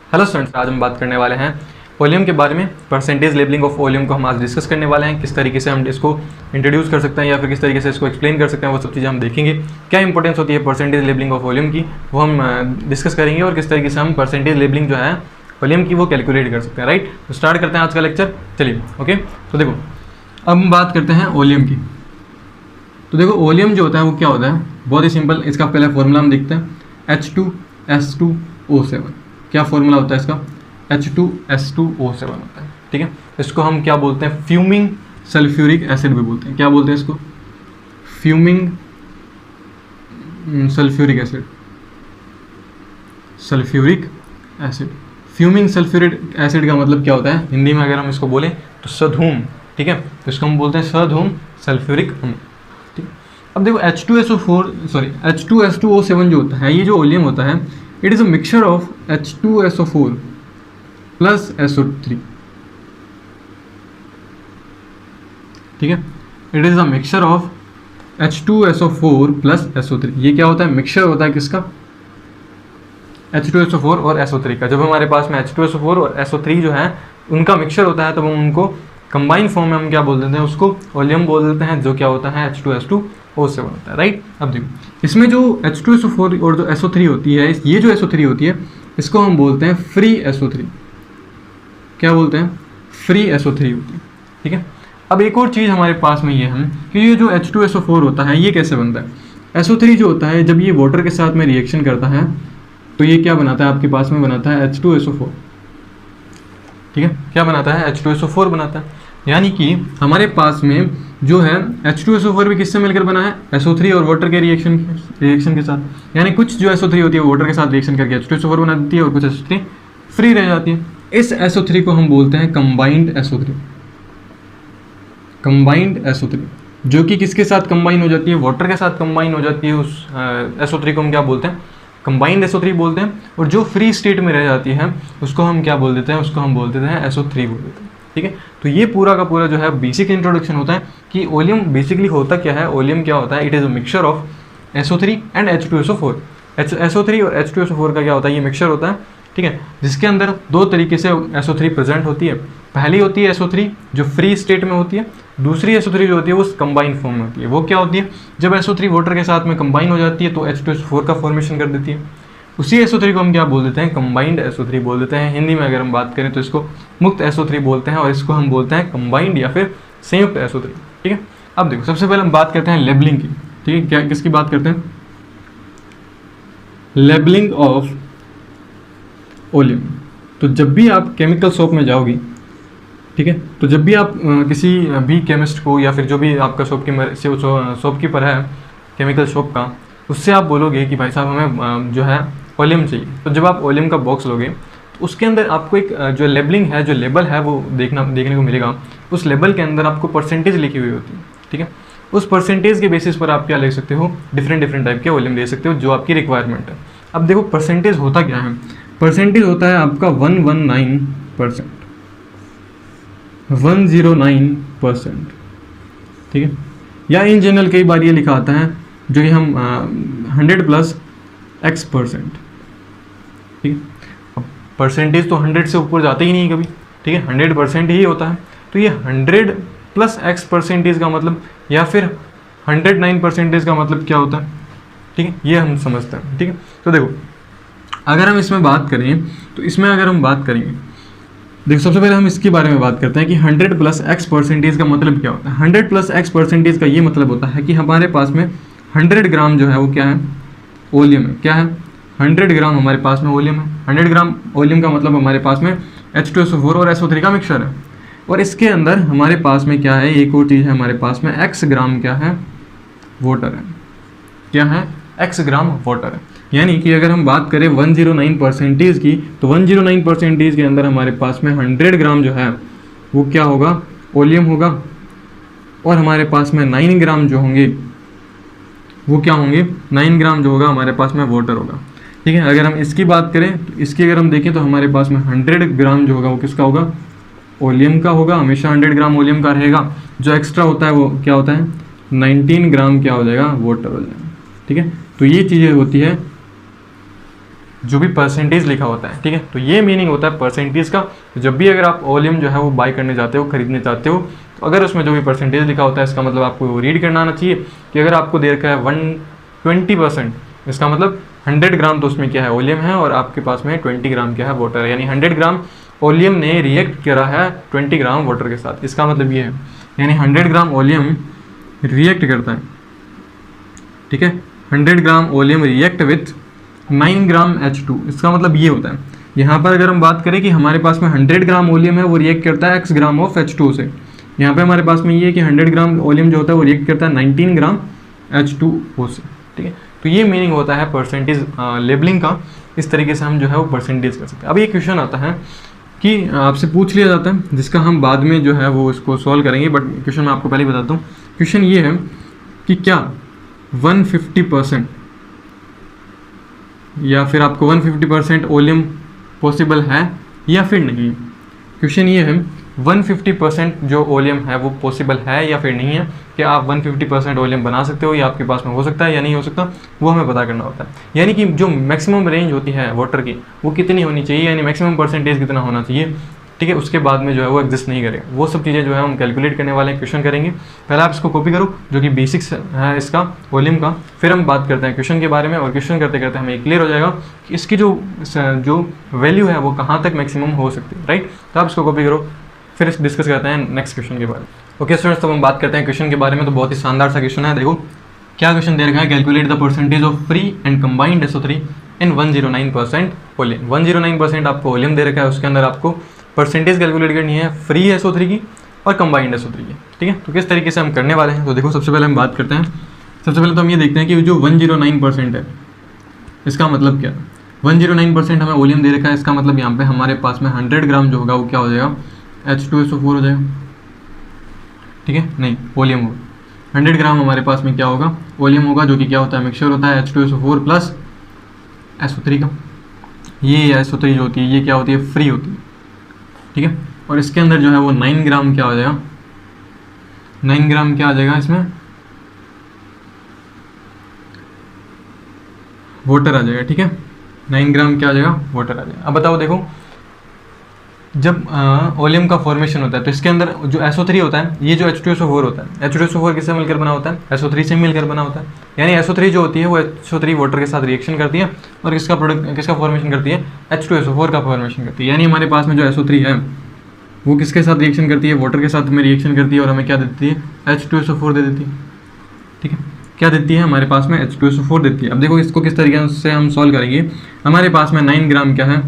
Hello students, आज हम बात करने वाले हैं वॉल्यूम के बारे में। परसेंटेज लेबलिंग ऑफ वॉल्यूम को हम आज डिस्कस करने वाले हैं। किस तरीके से हम इसको इंट्रोड्यूस कर सकते हैं या फिर किस तरीके से इसको एक्सप्लेन कर सकते हैं, वो सब चीज़ें हम देखेंगे। क्या इंपॉर्टेंस होती है परसेंटेज लेबलिंग ऑफ वॉल्यूम की, वो हम डिस्कस करेंगे, और किस तरीके से हम परसेंटेज लेबलिंग जो है वॉल्यूम की वो कैलकुलेट कर सकते हैं। राइट, तो स्टार्ट करते हैं आज का लेक्चर। चलिए ओके, तो देखो अब हम बात करते हैं वॉल्यूम की। तो देखो वॉल्यूम जो होता है वो क्या होता है, बहुत ही सिंपल। इसका पहले फॉर्मूला हम देखते हैं, H2S2O7। क्या फॉर्मूला होता है इसका? H2S2O7 होता है। ठीक है, इसको हम क्या बोलते हैं? फ्यूमिंग सल्फ्यूरिक एसिड भी बोलते हैं। क्या बोलते हैं इसको? Fuming sulphuric acid. Sulphuric acid, fuming sulphuric acid का मतलब क्या होता है हिंदी में अगर हम इसको बोलें तो सधूम। ठीक है, तो इसको हम बोलते हैं सधूम सल्फ्यूरिक अम्ल। ठीक, अब देखो H2SO7 जो होता है, ये जो वॉल्यूम होता है, it is a mixture of H2SO4 plus SO3। ठीक है, it is a mixture of H2SO4 plus SO3। ये क्या होता है? मिक्सचर होता है किसका? H2SO4 और SO3 का। जब हमारे पास में H2SO4 और SO3 जो है उनका मिक्सचर होता है, तब हम उनको कंबाइन फॉर्म में हम क्या बोल देते हैं? उसको वॉल्यूम बोल देते हैं, जो क्या होता है H2S2O7 होता है। राइट, अब देखो इसमें जो H2SO4 और जो SO3 होती है, ये जो SO3 होती है इसको हम बोलते हैं फ्री SO3। क्या बोलते हैं? फ्री SO3 होती है। ठीक है, अब एक और चीज़ हमारे पास में ये है कि ये जो H2SO4 होता है ये कैसे बनता है? SO3 जो होता है जब ये वाटर के साथ में रिएक्शन करता है तो ये क्या बनाता है? आपके पास में बनाता है H2SO4। ठीक है, क्या बनाता है? H2SO4 बनाता है। यानी कि हमारे पास में जो है H2SO4 भी किससे मिलकर बना है? SO3 और वाटर के रिएक्शन के साथ। यानी कुछ जो SO3 होती है वो वाटर के साथ रिएक्शन करके H2SO4 बना देती है और कुछ SO3 फ्री रह जाती है। इस SO3 को हम बोलते हैं कंबाइंड SO3। कंबाइंड SO3 जो कि किसके साथ कंबाइन हो जाती है? वाटर के साथ कंबाइन हो जाती है। उस SO3 को हम क्या बोलते हैं? कंबाइंड SO3 बोलते हैं। और जो फ्री स्टेट में रह जाती है उसको हम क्या बोल देते हैं? उसको हम बोल देते हैं SO3 बोल देते हैं। ठीक है, तो ये पूरा का पूरा जो है बेसिक इंट्रोडक्शन होता है कि वॉल्यूम बेसिकली होता क्या है। वॉल्यूम क्या होता है? It is a mixture of SO3 and H2SO4। SO3 और H2SO4 का क्या होता है? ये मिक्सचर होता है। ठीक है, जिसके अंदर दो तरीके से SO3 प्रेजेंट होती है। पहली होती है SO3 जो फ्री स्टेट में होती है, दूसरी SO3 जो होती है वो कंबाइन फॉर्म में होती है। वो क्या होती है? जब SO3 वाटर के साथ में कंबाइन हो जाती है तो H2SO4 का फॉर्मेशन कर देती है। उसी SO3 को हम क्या बोल देते हैं? कंबाइंड SO3 बोल देते हैं। हिंदी में अगर हम बात करें तो इसको मुक्त SO3 बोलते हैं, और इसको हम बोलते हैं कंबाइंड या फिर संयुक्त SO3। ठीक है, अब देखो सबसे पहले हम बात करते हैं लेबलिंग की। ठीक है, क्या किसकी बात करते हैं? Labelling of volume. तो जब भी आप केमिकल शॉप में जाओगी, ठीक है, तो जब भी आप किसी भी केमिस्ट को या फिर जो भी आपका शॉपकीपर है केमिकल शॉप का, उससे आप बोलोगे कि भाई साहब हमें जो है वॉल्यूम चाहिए। तो जब आप वॉल्यूम का बॉक्स लोगे तो उसके अंदर आपको एक जो लेबलिंग है, जो लेबल है वो देखने को मिलेगा। उस लेबल के अंदर आपको परसेंटेज लिखी हुई होती है। ठीक है, उस परसेंटेज के बेसिस पर आप क्या ले सकते हो? डिफरेंट टाइप के वॉल्यूम ले सकते हो जो आपकी रिक्वायरमेंट है। अब देखो परसेंटेज होता क्या है? परसेंटेज होता है आपका 119%, 109%। ठीक है, या इन जनरल कई बार ये लिखा आता है जो कि हम 100 प्लस X%। ठीक है, अब परसेंटेज तो 100 से ऊपर जाते ही नहीं कभी। ठीक है, 100% ही होता है। तो ये 100 प्लस X% का मतलब, या फिर 109% का मतलब क्या होता है? ठीक है, ये हम समझते हैं। ठीक है, तो देखो अगर हम इसमें बात करें तो इसमें अगर हम बात करेंगे, देखो सबसे पहले हम इसके बारे में बात करते हैं कि 100 प्लस X% का मतलब क्या होता है। 100 प्लस X% का ये मतलब होता है कि हमारे पास में 100 ग्राम जो है वो क्या है? वॉल्यूम है। क्या है? 100 ग्राम हमारे पास में वॉल्यूम है। 100 ग्राम वॉल्यूम का मतलब हमारे पास में H2SO4 और SO3 का मिक्सचर है। और इसके अंदर हमारे पास में क्या है? एक और चीज़ है हमारे पास में, X ग्राम क्या है? वाटर है। क्या है? X ग्राम वाटर है। यानी कि अगर हम बात करें 109% की, तो 109% के अंदर हमारे पास में 100 ग्राम जो है वो क्या होगा? वॉल्यूम होगा। और हमारे पास में 9 ग्राम जो होंगे वो क्या होंगे? 9 ग्राम जो होगा हमारे पास में वाटर होगा। ठीक है, अगर हम इसकी बात करें तो इसकी अगर हम देखें तो हमारे पास में 100 ग्राम जो होगा वो किसका होगा? वॉल्यूम का होगा। हमेशा 100 ग्राम वॉल्यूम का रहेगा। जो एक्स्ट्रा होता है वो क्या होता है? 19 ग्राम क्या हो जाएगा? वाटर हो जाएगा। ठीक है, तो ये चीज़ें होती है जो भी परसेंटेज लिखा होता है, ठीक है। तो ये मीनिंग होता है परसेंटेज का। जब भी अगर आप वॉल्यूम जो है वो बाय करने जाते हो, खरीदने चाहते हो, तो अगर उसमें जो भी परसेंटेज लिखा होता है, इसका मतलब आपको वो रीड करना आना चाहिए कि अगर आपको दे रखा है 120%, इसका मतलब 100 ग्राम तो उसमें क्या है, वॉल्यूम है, और आपके पास में 20 ग्राम क्या है, वाटर है। यानी 100 ग्राम वॉल्यूम ने रिएक्ट करा है 20 ग्राम वाटर के साथ। इसका मतलब ये है, यानी 100 ग्राम वॉल्यूम रिएक्ट करता है, ठीक है। 100 gram volume react with 9 gram H2। इसका मतलब ये होता है, यहाँ पर अगर हम बात करें कि हमारे पास में 100 ग्राम वॉल्यूम है, वो रिएक्ट करता है x ग्राम ऑफ H2 से। यहाँ पे हमारे पास में ये है कि 100 ग्राम वॉल्यूम जो होता है वो रिएक्ट करता है 19 ग्राम H2O से, ठीक है। तो ये मीनिंग होता है परसेंटेज लेबलिंग का। इस तरीके से हम जो है वो परसेंटेज कर सकते हैं। अब ये क्वेश्चन आता है कि आपसे पूछ लिया जाता है, जिसका हम बाद में जो है वो इसको सॉल्व करेंगे, बट क्वेश्चन मैं आपको पहले ही बताता हूँ। क्वेश्चन ये है कि क्या 150% या फिर आपको 150% वॉल्यूम पॉसिबल है या फिर नहीं। क्वेश्चन ये है 150% जो वॉल्यूम है वो पॉसिबल है या फिर नहीं है, कि आप 150% वॉल्यूम बना सकते हो, या आपके पास में हो सकता है या नहीं हो सकता, वो हमें पता करना होता है। यानी कि जो मैक्सिमम रेंज होती है वाटर की वो कितनी होनी चाहिए, यानी मैक्सिमम परसेंटेज कितना होना चाहिए, ठीक है। उसके बाद में जो है वो एग्जिस्ट नहीं करेगा। वो सब चीज़ें जो है हम कैलकुलेट करने वाले हैं, क्वेश्चन करेंगे। पहले आप इसको कॉपी करो, जो कि बेसिक्स है इसका वॉल्यूम का, फिर हम बात करते हैं क्वेश्चन के बारे में, और क्वेश्चन करते करते हमें क्लियर हो जाएगा कि इसकी जो वैल्यू है वो कहाँ तक मैक्सिमम हो सकती है, राइट। तो आप इसको कॉपी करो, फिर डिस्कस करते हैं नेक्स्ट क्वेश्चन के बारे में। ओके स्टूडेंट्स, तो हम बात करते हैं क्वेश्चन के बारे में। तो बहुत ही शानदार सा क्वेश्चन है। देखो क्या क्वेश्चन दे रखा है, calculate the percentage of free and combined SO3 in 109% volume. 109% आपको वॉल्यूम दे रखा है, उसके अंदर आपको परसेंटेज कैलकुलेट करनी है फ्री SO3 की और कंबाइंड SO3 की, ठीक है। तो किस तरीके से हम करने वाले हैं, तो देखो सबसे पहले हम बात करते हैं। सबसे पहले तो हम ये देखते हैं कि जो 109% है, इसका मतलब क्या है। 109% हमें वॉल्यूम दे रखा है, इसका मतलब यहाँ पे हमारे पास में 100 ग्राम जो होगा वो क्या हो जाएगा, H2SO4 हो जाएगा, ठीक है। नहीं, वॉल्यूम होगा 100 ग्राम, हमारे पास में क्या होगा, वॉल्यूम होगा, जो कि क्या होता है, मिक्सचर होता है H2SO4 प्लस SO3 का। ये SO3 जो होती है ये क्या होती है, फ्री होती है, ठीक है। और इसके अंदर जो है वो 9 ग्राम क्या हो जाएगा, 9 ग्राम क्या आ जाएगा, इसमें वाटर आ जाएगा, ठीक है। 9 ग्राम क्या आ जाएगा, वाटर आ जाएगा। अब बताओ, देखो जब वॉल्यूम का फॉर्मेशन होता है तो इसके अंदर जो SO3 होता है, ये जो H2SO4 होता है, H2SO4 किससे मिलकर बना होता है, SO3 से मिलकर बना होता है। यानी SO3 जो होती है वो SO3 वाटर के साथ रिएक्शन करती है और किसका फॉर्मेशन करती है, H2SO4 का फॉर्मेशन करती है। यानी हमारे पास में जो SO3 है वो किसके साथ रिएक्शन करती है, वाटर के साथ में रिएक्शन करती है, और हमें क्या देती है, H2SO4 दे देती है, ठीक है। क्या देती है, हमारे पास में H2SO4 देती है। अब देखो इसको किस तरीके से हम सॉल्व करेंगे। हमारे पास में 9 ग्राम क्या है,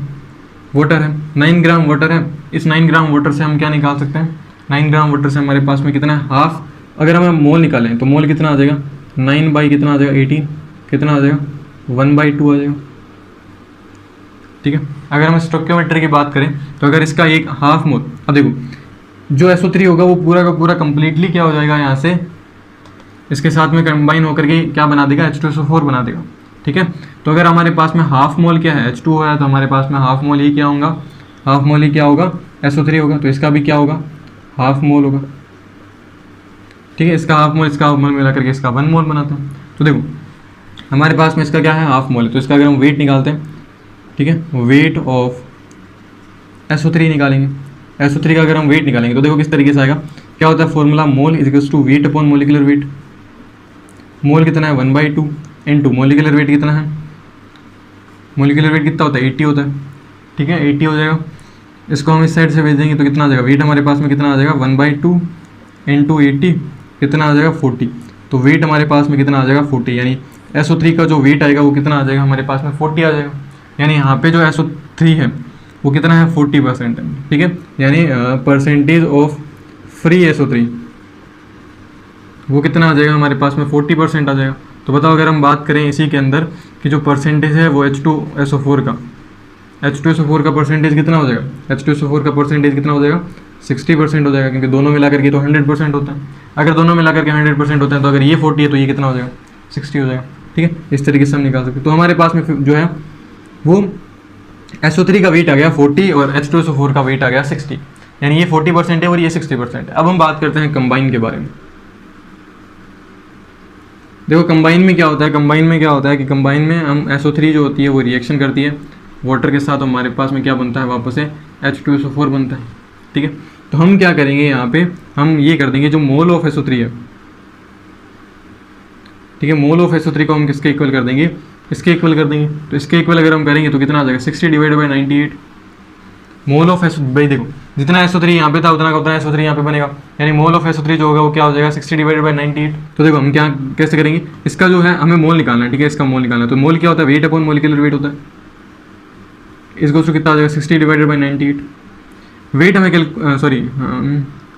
वाटर है, 9 ग्राम वाटर है। इस 9 ग्राम वाटर से हम क्या निकाल सकते हैं, 9 ग्राम वाटर से हमारे पास में कितना है, हाफ। अगर हम मोल निकालें तो मोल कितना आ जाएगा, 9 बाई कितना आ जाएगा, 18, कितना आ जाएगा, 1/2 आ जाएगा, ठीक है। अगर हम स्टोइकियोमेट्री की बात करें तो अगर इसका एक हाफ मोल, अब देखो जो SO3 होगा वो पूरा का पूरा कंप्लीटली क्या हो जाएगा, यहाँ से इसके साथ में कंबाइन होकर के क्या बना देगा, H2SO4 बना देगा, ठीक है। तो अगर हमारे पास में हाफ मोल क्या है, H2O है, तो हमारे पास में हाफ मोल ही क्या होगा, हाफ मोल ही क्या होगा, SO3 होगा। तो इसका भी क्या होगा, हाफ मोल होगा, ठीक है। इसका हाफ मोल मिला करके इसका 1 मोल बनाते हैं। तो देखो हमारे पास में इसका क्या है, हाफ मोल है। तो इसका अगर हम वेट निकालते हैं, ठीक है, वेट ऑफ SO3 निकालेंगे। SO3 का अगर हम वेट निकालेंगे तो देखो किस तरीके से आएगा, क्या होता है formula, mole is to weight upon molecular weight. Mole कितना है, 1/2 इनटू मोलिकुलर वेट कितना है, मोलिकुलर वेट कितना होता है, 80 होता है, ठीक है, 80 हो जाएगा। इसको हम इस साइड से भेज देंगे तो कितना आ जाएगा, वेट हमारे पास में कितना आ जाएगा, 1/2 इंटू 80 कितना आ जाएगा, 40। तो वेट हमारे पास में कितना आ जाएगा, 40। यानी SO3 का जो वेट आएगा वो कितना आ जाएगा, हमारे पास में 40 आ जाएगा। यानी यहाँ पे जो SO3 है वो कितना है, 40% है, ठीक है। यानी परसेंटेज ऑफ फ्री SO3 वो कितना आ जाएगा, हमारे पास में 40% आ जाएगा। तो बताओ अगर हम बात करें इसी के अंदर कि जो परसेंटेज है वो H2SO4 का परसेंटेज कितना हो जाएगा, H2SO4 का परसेंटेज कितना हो जाएगा, 60% हो जाएगा, क्योंकि दोनों मिला करके तो 100% होता है। अगर दोनों मिला करके 100% होता है तो अगर ये 40 है तो ये कितना हो जाएगा, 60 हो जाएगा, ठीक है। इस तरीके से हम निकाल सकते हैं। तो हमारे पास में जो है वो SO3 का वेट आ गया 40 और H2SO4 का वेट आ गया 60, यानी ये 40% है और ये 60% है। अब हम बात करते हैं कंबाइन के बारे में। देखो कंबाइन में क्या होता है, कंबाइन में क्या होता है कि कंबाइन में हम SO3 जो होती है वो रिएक्शन करती है वाटर के साथ, हमारे पास में क्या बनता है वापस से H2SO4 बनता है। ठीक है, तो हम क्या करेंगे यहाँ पे, हम ये कर देंगे जो मोल ऑफ SO3 है, ठीक है, मोल ऑफ SO3 को हम किसके इक्वल कर देंगे, इसके इक्वल कर देंगे। तो इसके इक्वल अगर हम करेंगे तो कितना आ जाएगा 60 divided by 98 mole of SO, भाई देखो जितना SO3 यहाँ पे था उतना का उतना SO3 यहाँ पे बनेगा, यानी मोल ऑफ SO3 जो होगा वो क्या हो जाएगा 60 डिवाइडेड बाई 98। तो देखो हम क्या कैसे करेंगे, इसका जो है हमें मोल निकालना है, ठीक है, इसका मोल निकालना है। तो मोल क्या होता है, वेट अपॉन मोलिकुलर वेट होता है, इसको तो कितना आ जाएगा 60 डिवाइडेड बाई 98। वेट हमें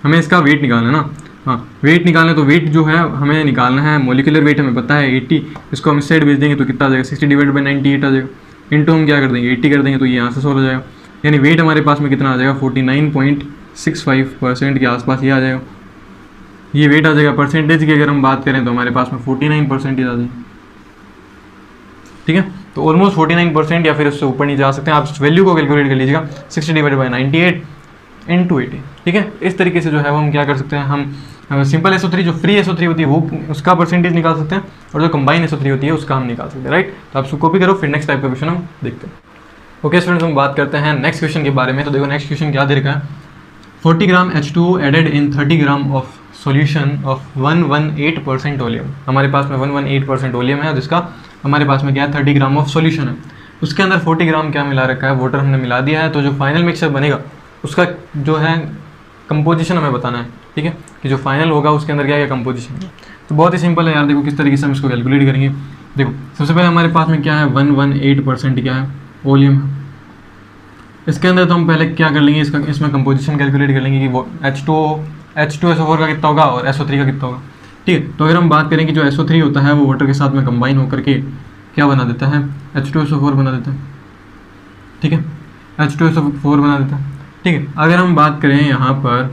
हमें इसका वेट निकालना है ना, हाँ वेट निकालना है। तो वेट जो है हमें निकालना है, मोलिकुलर वेट हमें पता है 80, इसको हम इस साइड भेज देंगे तो कितना आ जाएगा 60 डिवाइडेड बाई 98 आ जाएगा। इंटू हम क्या कर देंगे 80 कर देंगे तो ये यहाँ से 16 हो जाएगा, यानी वेट हमारे पास में कितना आ जाएगा 49.65% के आसपास ये आ जाएगा, ये वेट आ जाएगा। परसेंटेज की अगर हम बात करें तो हमारे पास में 49% आ जाएगा। ठीक है, तो ऑलमोस्ट 49% या फिर उससे ऊपर नहीं जा सकते हैं। आप इस वैल्यू को कैलकुलेट कर लीजिएगा 60 डिवाइडेड बाई 98 इंटू 80। ठीक है, इस तरीके से जो है वो हम क्या कर सकते हैं, हम सिंपल SO3 जो फ्री SO3 होती है वो उसका परसेंटेज निकाल सकते हैं, और जो कंबाइन SO3 होती है उसका हम निकाल सकते हैं। राइट, तो आप उसको कॉपी करो, फिर नेक्स्ट टाइप का क्वेश्चन हम देखते हैं। ओके स्टूडेंट्स, हम बात करते हैं नेक्स्ट क्वेश्चन के बारे में। तो देखो नेक्स्ट क्वेश्चन क्या दे रखा है, 40 gram H2O added in 30 gram of solution of 118% oleum. हमारे पास में 118% ओलियम है, जिसका हमारे पास में क्या है 30 ग्राम ऑफ सॉल्यूशन है, उसके अंदर 40 ग्राम क्या मिला रखा है, वाटर हमने मिला दिया है। तो जो फाइनल मिक्सचर बनेगा उसका जो है कंपोजिशन हमें बताना है। ठीक है, कि जो फाइनल होगा उसके अंदर क्या क्या कंपोजिशन है। तो बहुत ही सिंपल है यार, देखो किस तरीके से हम इसको कैलकुलेट करेंगे। देखो सबसे पहले हमारे पास में क्या है 118% क्या है ओलियम है, इसके अंदर तो हम पहले क्या कर लेंगे, इसमें कंपोजिशन कैलकुलेट कर लेंगे कि वो H2SO4 का कितना होगा और SO3 का कितना होगा। ठीक है, तो अगर हम बात करें कि जो SO3 होता है वो वाटर के साथ में कंबाइन होकर के क्या बना देता है, H2SO4 बना देता है। ठीक है, H2SO4 बना देता है। ठीक है, अगर हम बात करें यहाँ पर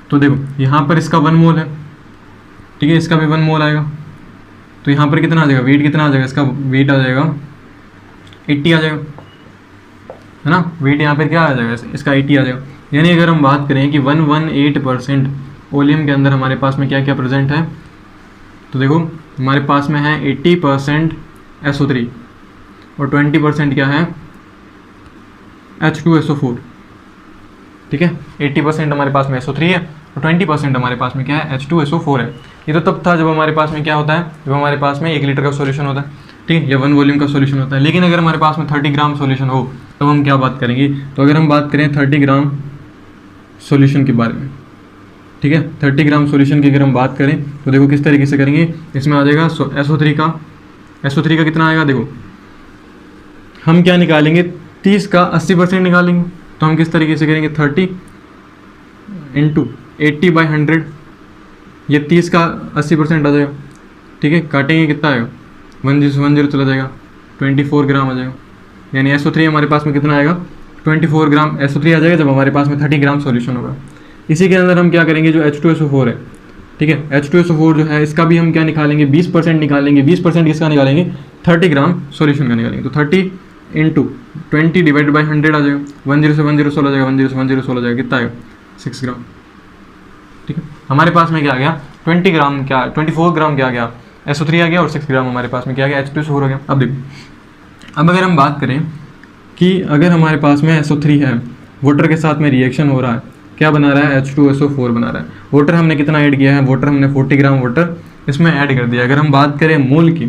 तो देखो यहाँ पर इसका 1 मोल है, ठीक है, इसका भी 1 मोल आएगा। तो यहाँ पर कितना आ जाएगा, वेट कितना आ जाएगा, इसका वेट आ जाएगा 80 आ जाएगा, है ना, वेट यहाँ पर क्या आ जाएगा, इसका 80 आ जाएगा। यानी अगर हम बात करें कि 118% ओलियम के अंदर हमारे पास में क्या क्या प्रेजेंट है, तो देखो हमारे पास में है 80% SO3 और 20% क्या है H2SO4। ठीक है, 80% हमारे पास में SO3 है और 20% हमारे पास में क्या है H2SO4 है। ये तो तब था जब हमारे पास में क्या होता है, जब हमारे पास में 1 लीटर का सॉल्यूशन होता है, ठीक है, या 1 वॉल्यूम का सॉल्यूशन होता है। लेकिन अगर हमारे पास में 30 ग्राम सॉल्यूशन हो तो हम क्या बात करेंगे, तो अगर हम बात करें 30 ग्राम सॉल्यूशन के बारे में, ठीक है, 30 ग्राम सॉल्यूशन की अगर हम बात करें तो देखो किस तरीके से करेंगे, इसमें आ जाएगा SO3 का कितना आएगा, देखो हम क्या निकालेंगे 30 का 80% निकालेंगे। तो हम किस तरीके से करेंगे 30 इंटू 80/100, ये 30 का 80% आ जाएगा। ठीक है, काटेंगे कितना आएगा 10 चला जाएगा, 24 ग्राम आ जाएगा। यानी SO3 हमारे पास में कितना आएगा 24 ग्राम SO3 आ जाएगा जब हमारे पास में 30 ग्राम सॉल्यूशन होगा। इसी के अंदर हम क्या करेंगे, जो H2SO4 है, ठीक है, H2SO4 जो है इसका भी हम क्या निकालेंगे 20% निकालेंगे। 20% किसका निकालेंगे 30 ग्राम सॉल्यूशन का निकालेंगे। तो 30 इंटू 20 डिवाइड बाई 100 आ जाएगा, 10 से 10 16 जाएगा, 10 से 10 16 जाएगा, कितना आएगा 6 ग्राम। ठीक है, हमारे पास में क्या आ गया 24 ग्राम क्या आ गया SO3 आ गया, और 6 ग्राम हमारे पास में क्या आ गया H2SO4 आ गया। अब देखो, अब अगर हम बात करें कि अगर हमारे पास में SO3 है, वाटर के साथ में रिएक्शन हो रहा है, क्या बना रहा है H2SO4 बना रहा है। वाटर हमने कितना ऐड किया है, वाटर हमने 40 ग्राम वाटर इसमें ऐड कर दिया। अगर हम बात करें मोल की,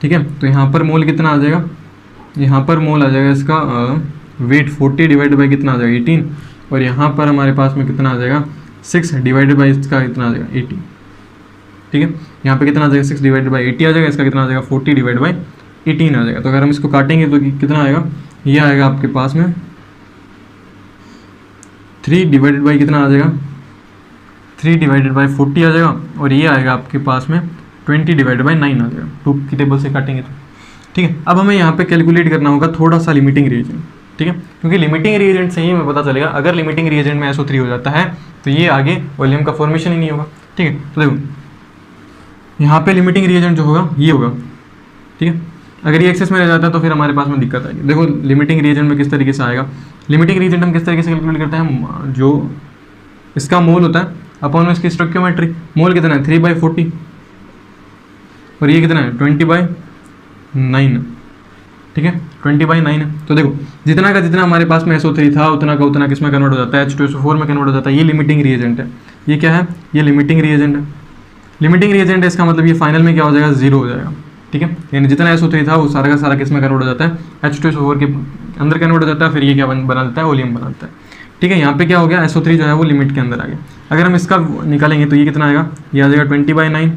ठीक है, तो यहाँ पर मोल कितना आ जाएगा, यहाँ पर मोल आ जाएगा इसका वेट 40 डिवाइड बाई कितना आ जाएगा 18, और यहाँ पर हमारे पास में कितना आ जाएगा 6 डिवाइडेड बाई इसका कितना आ जाएगा 80। ठीक है, यहाँ पे कितना आ जाएगा 6 डिवाइडेड बाई 80 आ जाएगा, इसका कितना आ जाएगा 40 डिवाइड बाई 18 आ जाएगा। तो अगर हम इसको काटेंगे तो कितना आएगा, ये आएगा आपके पास में 3 डिवाइडेड बाई कितना आ जाएगा 3 डिवाइडेड बाई 40 आ जाएगा, और ये आएगा आपके पास में 20 डिवाइडेड बाई 9 आ जाएगा। 2 की टेबल से काटेंगे तो ठीक है। अब हमें यहाँ पे कैलकुलेट करना होगा थोड़ा सा लिमिटिंग रिएजेंट, ठीक है, क्योंकि लिमिटिंग रिएजेंट से ही हमें पता चलेगा। अगर लिमिटिंग रिएजेंट में SO3 हो जाता है तो ये आगे वॉल्यूम का फॉर्मेशन ही नहीं होगा। ठीक है, तो देखो यहाँ पे लिमिटिंग रिएजेंट जो होगा ये होगा, ठीक है। अगर ये एक्सेस में रह जाता है तो फिर हमारे पास में दिक्कत आएगी। देखो लिमिटिंग रिएजेंट में किस तरीके से आएगा, लिमिटिंग रिएजेंट हम किस तरीके से कैलकुलेट करते हैं, जो इसका मोल होता है अपॉन में इसकी स्टोइकियोमेट्री। मोल कितना है 3/40, और ये कितना है 20/9, ठीक है 20/9 है। तो देखो जितना का जितना हमारे पास में SO3 था उतना का उतना किस में कन्वर्ट हो जाता है, H2SO4 में कन्वर्ट हो जाता है। ये लिमिटिंग रिएजेंट है। ये क्या है, ये लिमिटिंग रिएजेंट है। लिमिटिंग रिएजेंट है, इसका मतलब ये फाइनल में क्या हो जाएगा, 0 हो जाएगा, ठीक है। यानी जितना SO3 था वो सारा का सारा किस में कन्वर्ट हो जाता है, H2SO4 के अंदर कन्वर्ट हो जाता है। फिर ये क्या बना देता है, ओलियम बना देता है, ठीक है। यहाँ पे क्या हो गया, SO3 जो है वो लिमिट के अंदर आ गया। अगर हम इसका निकालेंगे तो ये कितना आएगा, ये आ जाएगा 20/9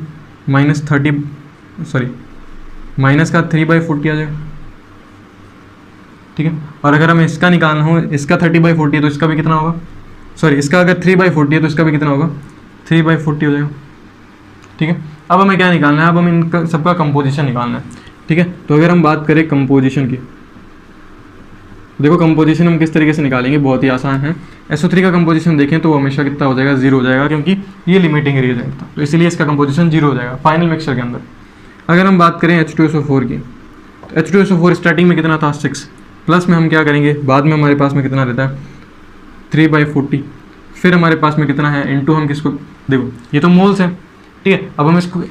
माइनस 30, सॉरी माइनस का 3/40 आ जाएगा, ठीक है। और अगर हमें इसका निकालना हो, इसका 30/40 है तो इसका भी कितना होगा, सॉरी इसका अगर 3/40 है तो इसका भी कितना होगा, 3/40 हो जाएगा, ठीक है। अब हमें क्या निकालना है, अब हमें इनका सबका कंपोजिशन निकालना है, ठीक है। तो अगर हम बात करें कंपोजिशन की, देखो कंपोजिशन हम किस तरीके से निकालेंगे, बहुत ही आसान है। SO3 का कंपोजिशन देखें तो वो हमेशा कितना हो जाएगा, 0 हो जाएगा, क्योंकि ये लिमिटिंग रिएजेंट था, तो इसलिए इसका कंपोजिशन 0 हो जाएगा फाइनल मिक्सचर के अंदर। अगर हम बात करें H2SO4 की, तो H2SO4 स्टार्टिंग में कितना था 6, प्लस में हम क्या करेंगे, बाद में हमारे पास में कितना रहता है 3/40, फिर हमारे पास में कितना है इनटू, हम किसको, देखो ये तो मोल्स है, ठीक है। अब हम इसको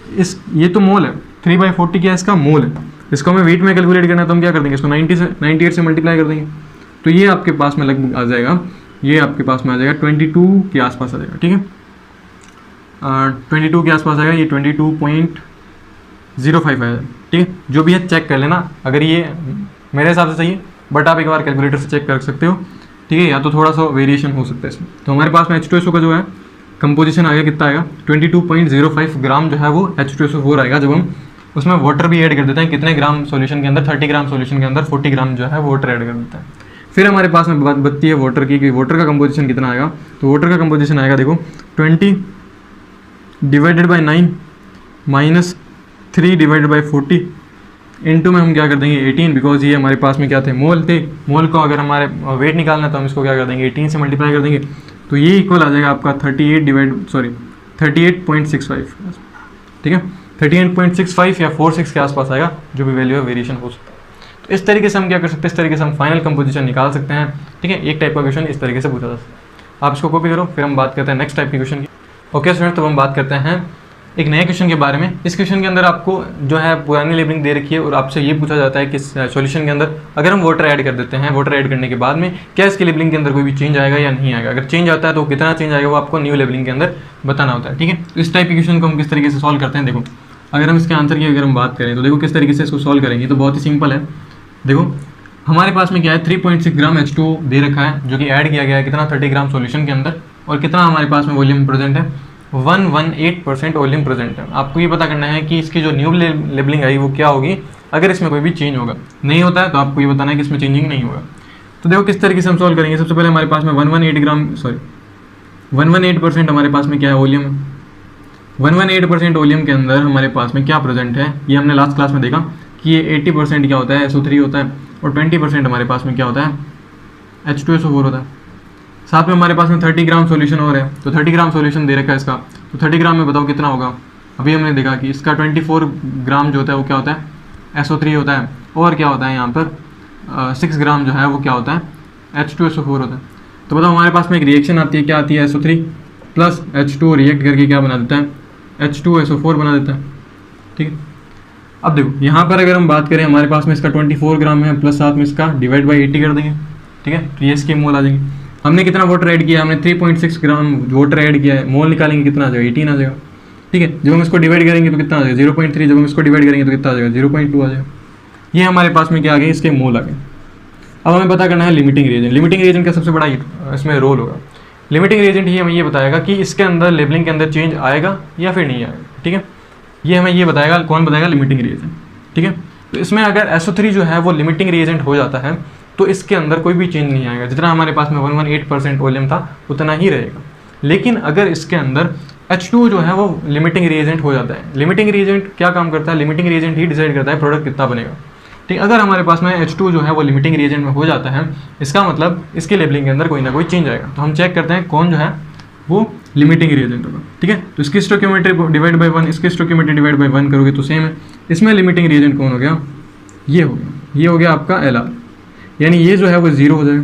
ये तो मोल है, 3/40 क्या है, इसका मोल है। इसको हमें वेट में कैलकुलेट करना है तो हम क्या कर देंगे, इसको 98 से मल्टीप्लाई कर देंगे, तो ये आपके पास में लगभग आ जाएगा, ये आपके पास में आ जाएगा 22 के आसपास आ जाएगा, ठीक है। 22 के आसपास आएगा, ये 22.05 आएगा, ठीक है। जो भी है चेक कर लेना, अगर ये मेरे हिसाब से सही है, बट आप एक बार कैलकुलेटर से चेक कर सकते हो, ठीक है, या तो थोड़ा सा वेरिएशन हो सकता है इसमें। तो हमारे पास में H2SO का जो है कंपोजिशन आएगा, कितना आएगा 22.05 ग्राम जो है वो H2SO4 आएगा। जब हम उसमें वाटर भी ऐड कर देते हैं, कितने ग्राम सॉल्यूशन के अंदर, 30 ग्राम सॉल्यूशन के अंदर 40 ग्राम जो है वाटर ऐड कर देता है। फिर हमारे पास में बात बचती है वाटर की, कि वाटर का कंपोजिशन कितना आएगा। तो वाटर का कंपोजिशन आएगा, देखो 20/9 माइनस 3/40 इनटू में हम क्या कर देंगे 18, बिकॉज ये हमारे पास में क्या थे, मोल थे। मोल को अगर हमारे वेट निकालना है तो हम इसको क्या कर देंगे 18 से मल्टीप्लाई कर देंगे, तो ये इक्वल आ जाएगा आपका 38.65, ठीक है 38.65 या 46 के आसपास आएगा, जो भी वैल्यू है वेरिएशन हो सकता है। तो इस तरीके से हम क्या कर सकते हैं, इस तरीके से हम फाइनल कंपोजिशन निकाल सकते हैं, ठीक है। एक टाइप का क्वेश्चन इस तरीके से पूछा जा सकता है। आप इसको कॉपी करो, फिर हम बात करते हैं नेक्स्ट टाइप के क्वेश्चन की। ओके स्टूडेंट, तो हम बात करते हैं एक नए क्वेश्चन के बारे में। इस क्वेश्चन के अंदर आपको जो है पुरानी लेबलिंग दे रखी है और आपसे ये पूछा जाता है कि सॉल्यूशन के अंदर अगर हम वाटर ऐड कर देते हैं, वाटर ऐड करने के बाद में क्या इसकी लेबलिंग के अंदर कोई भी चेंज आएगा या नहीं आएगा। अगर चेंज आता है तो कितना चेंज आएगा वो आपको न्यू लेबलिंग के अंदर बताना होता है, ठीक है। तो इस टाइप के क्वेश्चन को हम किस तरीके से सॉल्व करते हैं, देखो अगर हम इसके आंसर की अगर हम बात करें तो देखो किस तरीके से इसको सॉल्व करेंगे, तो बहुत ही सिंपल है। देखो हमारे पास में क्या है 3.6 ग्राम H2 दे रखा है, जो कि ऐड किया गया है कितना 30 ग्राम सॉल्यूशन के अंदर, और कितना हमारे पास में वॉल्यूम प्रेजेंट है 118% वॉल्यूम प्रेजेंट है। आपको ये पता करना है कि इसकी जो न्यू लेबलिंग आई वो क्या होगी अगर इसमें कोई भी चेंज होगा। नहीं होता है तो आपको ये बताना है कि इसमें चेंजिंग नहीं होगा। तो देखो किस तरीके से हम सॉल्व करेंगे। सबसे पहले हमारे पास में 118% हमारे पास में क्या है वॉल्यूम, 118% वॉल्यूम के अंदर हमारे पास में क्या प्रेजेंट है, ये हमने लास्ट क्लास में देखा कि ये 80% क्या होता है SO3 होता है, और 20% हमारे पास में क्या होता है H2SO4 होता है। साथ में हमारे पास में 30 ग्राम सॉल्यूशन और है, तो 30 ग्राम सॉल्यूशन दे रखा है इसका, तो 30 ग्राम में बताओ कितना होगा। अभी हमने देखा कि इसका 24 ग्राम जो होता है वो क्या होता है SO3 होता है, और क्या होता है यहाँ पर 6 ग्राम जो है वो क्या होता है H2SO4 होता है। तो बताओ हमारे पास में एक रिएक्शन आती है, क्या आती है SO3 प्लस H2 रिएक्ट करके क्या बना देता है H2SO4 बना देता है, ठीक है। अब देखो यहाँ पर अगर हम बात करें हमारे पास में इसका 24 ग्राम है, प्लस साथ में इसका डिवाइड बाई 80 कर देंगे, ठीक है, तो ये इसके मोल आ जाएंगे। हमने कितना वाटर ऐड किया, हमने 3.6 ग्राम वाटर ऐड किया है, मोल निकालेंगे कितना आ जाएगा 18 आ जाएगा, ठीक है। जब हम इसको डिवाइड करेंगे तो कितना आ जाएगा 0.3, जब हम इसको डिवाइड करेंगे तो कितना आ जाएगा 0.2 आ जाएगा। ये हमारे पास में क्या आ गए, इसके मोल आ गए। अब हमें पता करना है लिमिटिंग रिएजेंट। लिमिटिंग रिएजेंट का सबसे बड़ा इसमें रोल होगा। लिमिटिंग रिएजेंट ही हमें ये बताएगा कि इसके अंदर लेबलिंग के अंदर चेंज आएगा या फिर नहीं आएगा, ठीक है। ये हमें ये बताएगा, कौन बताएगा, लिमिटिंग रिएजेंट, ठीक है। तो इसमें अगर SO3 जो है वो लिमिटिंग रिएजेंट हो जाता है तो इसके अंदर कोई भी चेंज नहीं आएगा, जितना हमारे पास में 118% वॉल्यूम था उतना ही रहेगा। लेकिन अगर इसके अंदर H2 जो है वो लिमिटिंग रिएजेंट हो जाता है, लिमिटिंग रिएजेंट क्या काम करता है, लिमिटिंग रिएजेंट ही डिसाइड करता है प्रोडक्ट कितना बनेगा, ठीक। अगर हमारे पास में H2 जो है वो लिमिटिंग रिएजेंट में हो जाता है, इसका मतलब इसके लेबलिंग के अंदर कोई ना कोई चेंज आएगा। तो हम चेक करते हैं कौन जो है वो लिमिटिंग रिएजेंट होगा, ठीक है। तो इसकी स्टोइकियोमेट्री डिवाइड बाई 1, इसकी स्टोइकियोमेट्री डिवाइड बाई 1 करोगे तो सेम है। इसमें लिमिटिंग रिएजेंट कौन हो गया, ये हो गया, ये हो गया आपका LR, यानी ये जो है वो 0 हो जाएगा।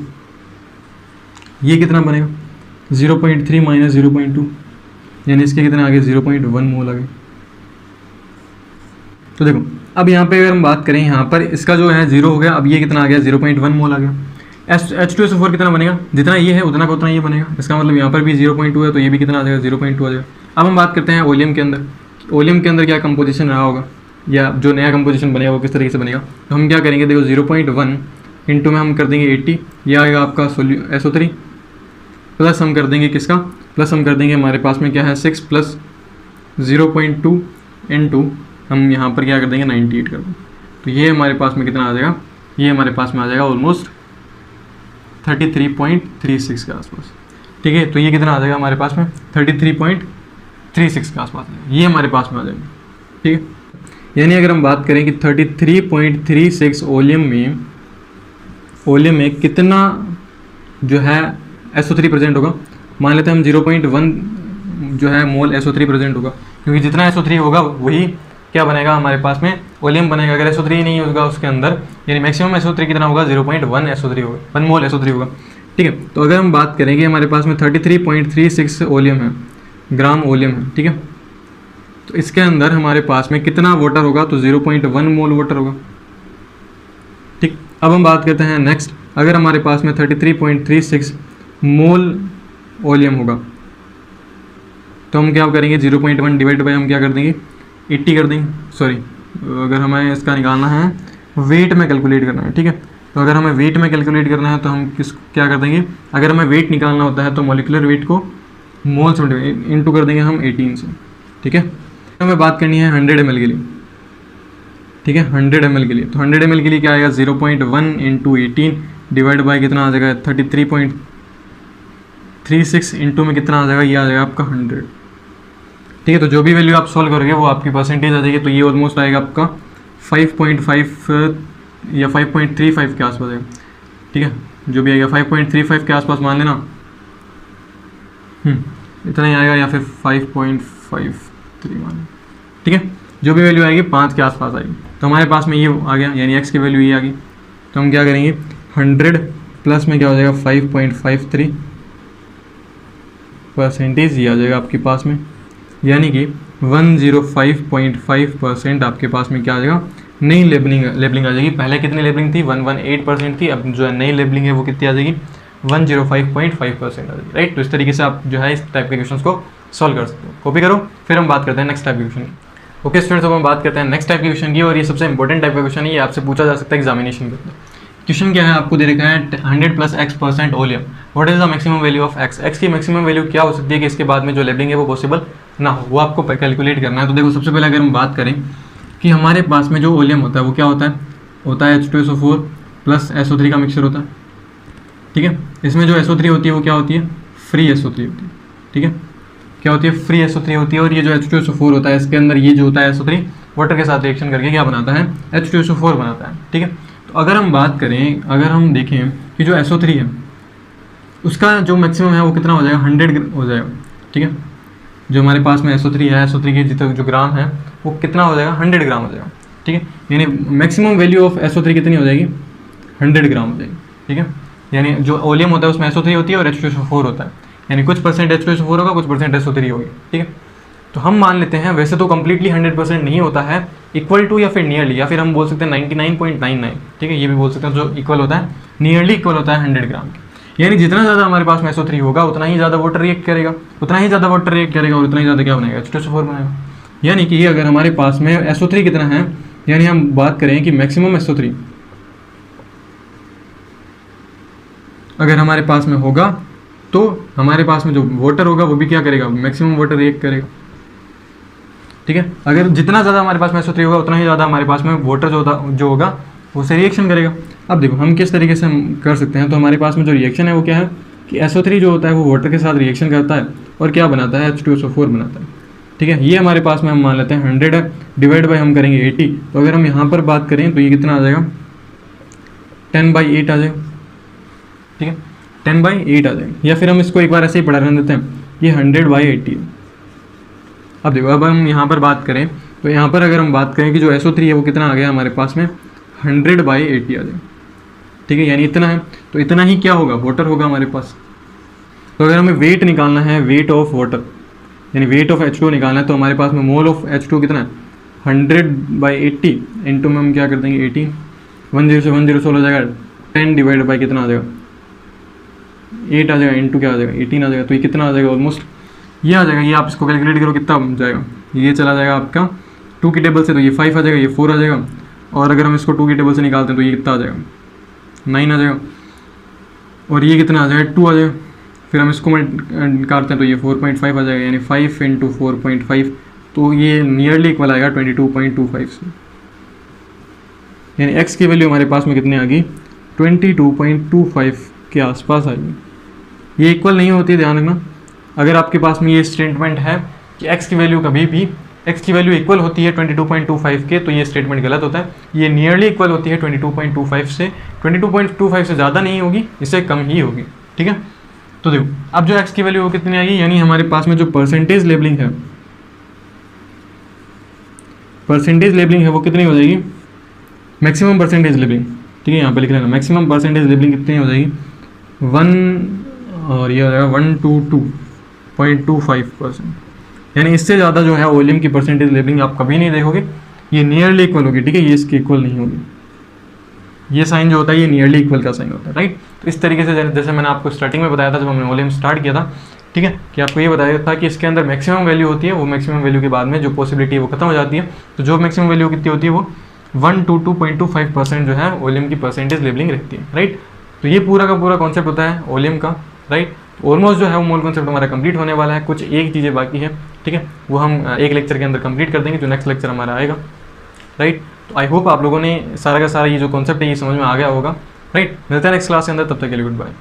ये कितना बनेगा 0.3 माइनस 0.2, यानी इसके कितने आगे 0.1 मोल आ गए, तो देखो अब यहाँ पे अगर हम बात करें, यहाँ पर इसका जो है 0 हो गया, अब ये कितना आ गया 0.1 मोल आ गया। H2SO4 कितना बनेगा, जितना ये है उतना का उतना ये बनेगा, इसका मतलब यहाँ पर भी 0.2 है तो ये भी कितना आ जाएगा 0.2 आ जाएगा। अब हम बात करते हैं ओलियम के अंदर, ओलियम के अंदर क्या कंपोजिशन रहा होगा या जो नया कंपोजिशन बनेगा वो किस तरीके से बनेगा। तो हम क्या करेंगे, देखो 0.1 इंटू में हम कर देंगे 80, ये आएगा आपका SO3 प्लस हम कर देंगे किसका, प्लस हम कर देंगे हमारे पास में क्या है 6 प्लस 0.2 इंटू हम यहाँ पर क्या कर देंगे 98 कर देंगे। तो ये हमारे पास में कितना आ जाएगा, ये हमारे पास में आ जाएगा ऑलमोस्ट 33.36 के आसपास। ठीक है, तो ये कितना आ जाएगा हमारे पास में 33.36 के आसपास, ये हमारे पास में आ जाएगा। ठीक है, यानी अगर हम बात करें कि 33.36 ओलियम में कितना जो है SO3 प्रेजेंट होगा, मान लेते हैं हम 0.1 जो है मोल SO3 प्रेजेंट होगा, क्योंकि जितना SO3 होगा वही क्या बनेगा हमारे पास में ओलियम बनेगा। अगर SO3 नहीं होगा उसके अंदर, यानी मैक्सिमम SO3 कितना होगा 0.1 SO3 होगा, 1 मोल SO3 होगा। ठीक है, तो अगर हम बात करें कि हमारे पास में 33.36 ओलियम है, ग्राम ओलियम है, ठीक है, तो इसके अंदर हमारे पास में कितना वाटर होगा, तो 0.1 मोल वाटर होगा। ठीक, अब हम बात करते हैं नेक्स्ट, अगर हमारे पास में 33.36 मोल ओलियम होगा तो हम क्या करेंगे 0.1 डिवाइड बाई हम क्या कर देंगे 80 कर देंगे। सॉरी, अगर हमें इसका निकालना है वेट में कैलकुलेट करना है। ठीक है, तो अगर हमें वेट में कैलकुलेट करना है तो हम क्या कर देंगे, अगर हमें वेट निकालना होता है तो मॉलिक्यूलर वेट को मोल से इंटू कर देंगे हम 18 से। ठीक है, हमें बात करनी है 100 ml के लिए। ठीक है, 100 ml के लिए, तो 100 ml के लिए क्या आएगा 0.1 इंटू 18 डिवाइड बाई कितना आ जाएगा 33.36 इंटू में कितना आ जाएगा, ये आ जाएगा आपका 100। ठीक है, तो जो भी वैल्यू आप सॉल्व करोगे वो आपकी परसेंटेज आ जाएगी, तो ये ऑलमोस्ट आएगा आपका 5.5 या 5.35 के आसपास आएगा। ठीक है, जो भी आएगा 5.35 के आसपास मान लेना, इतना ही आएगा, या फिर 5.53 मान। ठीक है, जो भी वैल्यू आएगी 5 के आसपास आएगी। तो हमारे पास में ये आ गया, यानी x की वैल्यू ये आ गई। तो हम क्या करेंगे 100 प्लस में क्या हो जाएगा 5.53% ये आ जाएगा आपके पास में, यानी कि 105.5% आपके पास में क्या आ जाएगा, नई लेबलिंग आ जाएगी। पहले कितनी लेबलिंग थी 118% थी, अब जो है नई लेबलिंग है वो कितनी आ जाएगी 105.5% आ जाएगी। राइट, तो इस तरीके से आप जो है इस टाइप के क्वेश्चंस को सॉल्व कर सकते हो। कॉपी करो, फिर हम बात करते हैं नेक्स्ट टाइप के क्वेश्चन की। ओके स्टूडेंट्स, अब हम बात करते हैं नेक्स्ट टाइप के क्वेश्चन की, और ये सबसे इंपॉर्टेंट टाइप का क्वेश्चन है, ये आपसे पूछा जा सकता है एग्जामिनेशन के अंदर। क्वेश्चन क्या है, आपको दे रखा है 100 + x% oleum, what is the maximum value of x। x की मैक्सिमम वैल्यू क्या हो सकती है कि इसके बाद में जो लेबलिंग है वो पॉसिबल ना हो, वो आपको कैलकुलेट करना है। तो देखो, सबसे पहले अगर हम बात करें कि हमारे पास में जो ओलियम होता है वो क्या होता है H2SO4 + SO3 का मिक्सचर होता है। ठीक है, इसमें जो SO3 होती है वो क्या होती है, फ्री SO3 होती है। ठीक है, क्या होती है, फ्री SO3 होती है, और ये जो H2SO4 होता है इसके अंदर ये जो होता है SO3 वाटर के साथ रिएक्शन करके क्या बनाता है, H2SO4 बनाता है। ठीक है, तो अगर हम बात करें, अगर हम देखें कि जो SO3 है उसका जो मैक्सिमम है वो कितना हो जाएगा 100 हो जाएगा। ठीक है, जो हमारे पास में SO3 है, SO3 के जितना जो ग्राम है वो कितना हो जाएगा 100 ग्राम हो जाएगा। ठीक है, यानी मैक्सिमम वैल्यू ऑफ SO3 कितनी हो जाएगी 100 ग्राम हो जाएगी। ठीक है, यानी जो ओलियम होता है उसमें SO3 होती है और H2SO4 होता है, यानी कुछ परसेंट H2SO4 होगा, कुछ परसेंट SO3 होगी। ठीक है, तो हम मान लेते हैं, वैसे तो कम्प्लीटली 100% नहीं होता है, इक्वल टू या फिर नियरली, या फिर हम बोल सकते हैं 99.99। ठीक है, ये भी बोल सकते हैं, जो इक्वल होता है नियरली इक्वल होता है 100 ग्राम के। यानी जितना ज़्यादा हमारे पास में SO3 होगा उतना ही ज़्यादा वाटर रिएक्ट करेगा, उतना ही ज़्यादा वाटर रिएक्ट करेगा और उतना ही ज़्यादा क्या बनेगा H2SO4 बनेगा। यानी कि अगर हमारे पास में SO3 कितना है, यानी हम बात करें कि मैक्सिमम SO3 अगर हमारे पास में होगा तो हमारे पास में जो वाटर होगा वो भी क्या करेगा, मैक्सिमम वाटर रिएक्ट करेगा। ठीक है, अगर जितना ज़्यादा हमारे पास में SO3 होगा उतना ही ज़्यादा हमारे पास में वाटर जो होगा वो से रिएक्शन करेगा। अब देखो हम किस तरीके से हम कर सकते हैं, तो हमारे पास में जो रिएक्शन है वो क्या है कि SO3 जो होता है वो वाटर के साथ रिएक्शन करता है और क्या बनाता है H2SO4 बनाता है। ठीक है, ये हमारे पास में हम मान लेते हैं 100 है, डिवाइड बाई हम करेंगे 80। तो अगर हम यहाँ पर बात करें तो ये कितना आ जाएगा 10/8 आ जाएगा। ठीक है, 10/8 आ जाएगा, या फिर हम इसको एक बार ऐसे ही पढ़ा रहने देते हैं, ये 100/80 है। अब देखो, अब हम यहाँ पर बात करें तो यहाँ पर अगर हम बात करें कि जो SO3 है वो कितना आ गया हमारे पास में 100/80 आ जाएगा। ठीक है, यानी इतना है, तो इतना ही क्या होगा वाटर होगा हमारे पास। तो अगर हमें वेट निकालना है, वेट ऑफ वाटर यानी वेट ऑफ H2 निकालना है, तो हमारे पास में मोल ऑफ H2 कितना है 100/80 इंटू में हम क्या कर देंगे 18, 10 से 10 सोल्व हो जाएगा, 10 डिवाइड बाई कितना आ जाएगा 8 आ जाएगा, इंटू क्या आ जाएगा 18 आ जाएगा। तो ये कितना आ जाएगा ऑलमोस्ट ये आ जाएगा, ये आप इसको कैलकुलेट करो कितना बन जाएगा, ये चला जाएगा आपका 2 की टेबल से, तो ये 5 आ जाएगा, ये 4 आ जाएगा, और अगर हम इसको 2 की टेबल से निकालते हैं तो ये कितना आ जाएगा 9 आ जाएगा, और ये कितना आ जाएगा 2 आ जाएगा। फिर हम इसको निकालते हैं तो ये 4.5 आ जाएगा, यानी 5 इंटू 4.5, तो ये नियरली इक्वल आएगा 22.25 से, यानी x की वैल्यू हमारे पास में कितनी आ गई 22.25 के आसपास आ गई। ये इक्वल नहीं होती, ध्यान रखना। अगर आपके पास में ये स्टेटमेंट है कि x की वैल्यू कभी भी x की वैल्यू इक्वल होती है 22.25 के, तो ये स्टेटमेंट गलत होता है। ये नियरली इक्वल होती है 22.25 से, 22.25 से ज़्यादा नहीं होगी, इससे कम ही होगी, ठीक है। तो देखो अब जो x की वैल्यू वो कितनी आएगी, यानी हमारे पास में जो परसेंटेज लेबलिंग है, परसेंटेज लेबलिंग है वो कितनी हो जाएगी, मैक्सिमम परसेंटेज लेबलिंग, ठीक है, यहाँ पे लिख लेना मैक्सिमम परसेंटेज लेबलिंग कितनी हो जाएगी 1, और ये हो जाएगा 122.25%, यानी इससे ज़्यादा जो है वॉल्यूम की परसेंटेज लेबलिंग आप कभी नहीं देखोगे, ये नियरली इक्वल होगी, ठीक है, ये इसके इक्वल नहीं होगी। ये साइन जो होता है ये नियरली इक्वल का साइन होता है, राइट। तो इस तरीके से जैसे मैंने आपको स्टार्टिंग में बताया था जब हमने वॉल्यूम स्टार्ट किया था, ठीक है, कि आपको ये बताया था कि इसके अंदर मैक्सिमम वैल्यू होती है, वो मैक्सिमम वैल्यू के बाद में जो पॉसिबिलिटी है वो खत्म हो जाती है। तो जो मैक्सिमम वैल्यू कितनी होती है वो 122.25% जो है वॉल्यूम की परसेंटेज लेबलिंग रहती है, राइट। तो ये पूरा का पूरा कॉन्सेप्ट होता है वॉल्यूम का, राइट। ऑलमोस्ट जो है वो मूल कॉन्सेप्ट हमारा कंप्लीट होने वाला है, कुछ एक चीज़ें बाकी है, ठीक है, वो हम एक लेक्चर के अंदर कंप्लीट कर देंगे, जो नेक्स्ट लेक्चर हमारा आएगा, राइट। तो आई होप आप लोगों ने सारा का सारा ये जो कॉन्सेप्ट है ये समझ में आ गया होगा, राइट। मिलते हैं नेक्स्ट क्लास के अंदर, तब तक के लिए गुड बाय।